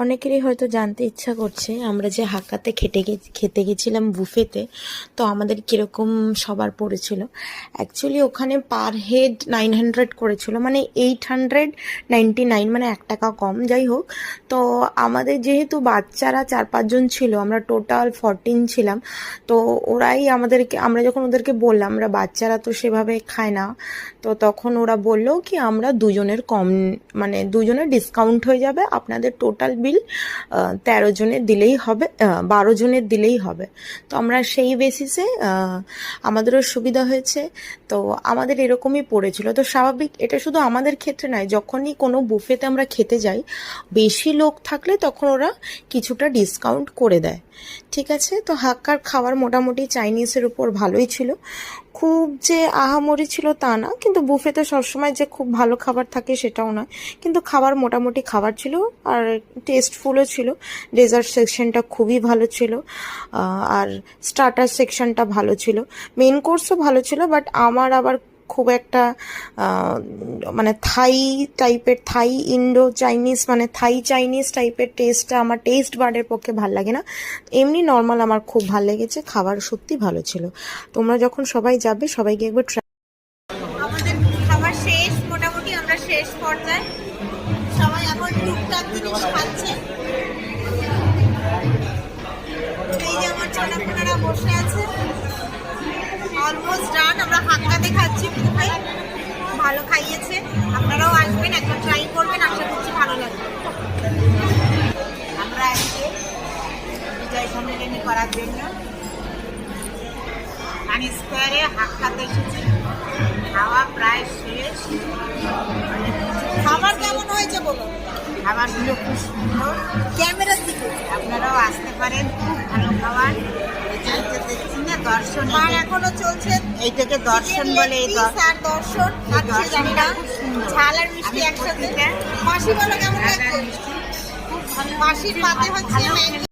অনেকেরই হয়তো জানতে ইচ্ছা করছে আমরা যে হাক্কাতে খেতে গেছিলাম বুফেতে, তো আমাদের কীরকম সবার পড়েছিল। অ্যাকচুয়ালি ওখানে পার হেড 900 করেছিল, মানে 899, মানে 1 টাকা কম। যাই হোক, তো আমাদের যেহেতু বাচ্চারা 4-5 জন ছিল, আমরা টোটাল 14 ছিলাম। তো ওরাই আমাদেরকে, আমরা যখন ওদেরকে বললাম, আমরা বাচ্চারা তো সেভাবে খায় না, তো তখন ওরা বললো কি আমরা দুজনের কম, মানে দুজনের ডিসকাউন্ট হয়ে যাবে, আপনাদের টোটাল বিল 13 জনের দিলেই হবে, 12 জনের দিলেই হবে। তো আমরা সেই বেসিসে আমাদেরও সুবিধা হয়েছে। তো আমাদের এরকমই পড়েছিল। তো স্বাভাবিক, এটা শুধু আমাদের ক্ষেত্রে নয়, যখনই কোনো বুফেতে আমরা খেতে যাই, বেশি লোক থাকলে তখন ওরা কিছুটা ডিসকাউন্ট করে দেয়। ঠিক আছে, তো হাক্কার খাবার মোটামুটি চাইনিজের উপর ভালোই ছিল, খুব যে আহামরি ছিল তা না, কিন্তু বুফেতে সবসময় যে খুব ভালো খাবার থাকে সেটাও নয়, কিন্তু খাবার মোটামুটি খাবার ছিল আর টেস্টফুলও ছিল। ডেজার্ট সেকশনটা খুবই ভালো ছিল, আর স্টার্টার সেকশনটা ভালো ছিল, মেন কোর্সও ভালো ছিল। বাট আমার আবার খুব একটা মানে থাই টাইপের, থাই ইন্ডো চাইনিজ, মানে থাই চাইনিজ টাইপের টেস্টটা আমার টেস্ট বার্ডের পক্ষে ভাল লাগে না। এমনি নর্মাল আমার খুব ভালো লেগেছে, খাবার সত্যি ভালো ছিল। তোমরা যখন সবাই যাবে, সবাইকে একবার ট্রাই। আমাদের খাবার শেষ, মোটামুটি আমরা শেষ পর্যায়ে, সবাই এখন টুকটাক জিনিস খাচ্ছে। এই যে আমার ছোটরা বসে আছে, অলমোস্ট ডান। আমরা হাক্কাতে খাচ্ছি, বুফে ভালো খাইয়েছে। আপনারাও আসবেন, একবার ট্রাই করবেন, আশা করছি ভালো লাগবে। আমরা আজকে বিজয় সম্মেলনী করার জন্য রানী স্কোয়ারে হাক্কাতে এসেছি। খাওয়া প্রায় শেষ। খাবার কেমন হয়েছে বলো? খাবারগুলো খুব সুন্দর, ক্যামেরার দিকে আপনারাও আসতে পারেন, খুব ভালো খাবার। দেখছি না দর্শন, আর এখনো চলছে, এইটাকে দর্শন বলে। এই দর্শন ঝাল আর মিষ্টি একসাথে। মাসি বলো কেমন লাগছে? খুব ভালো। মাসির পাতে হচ্ছে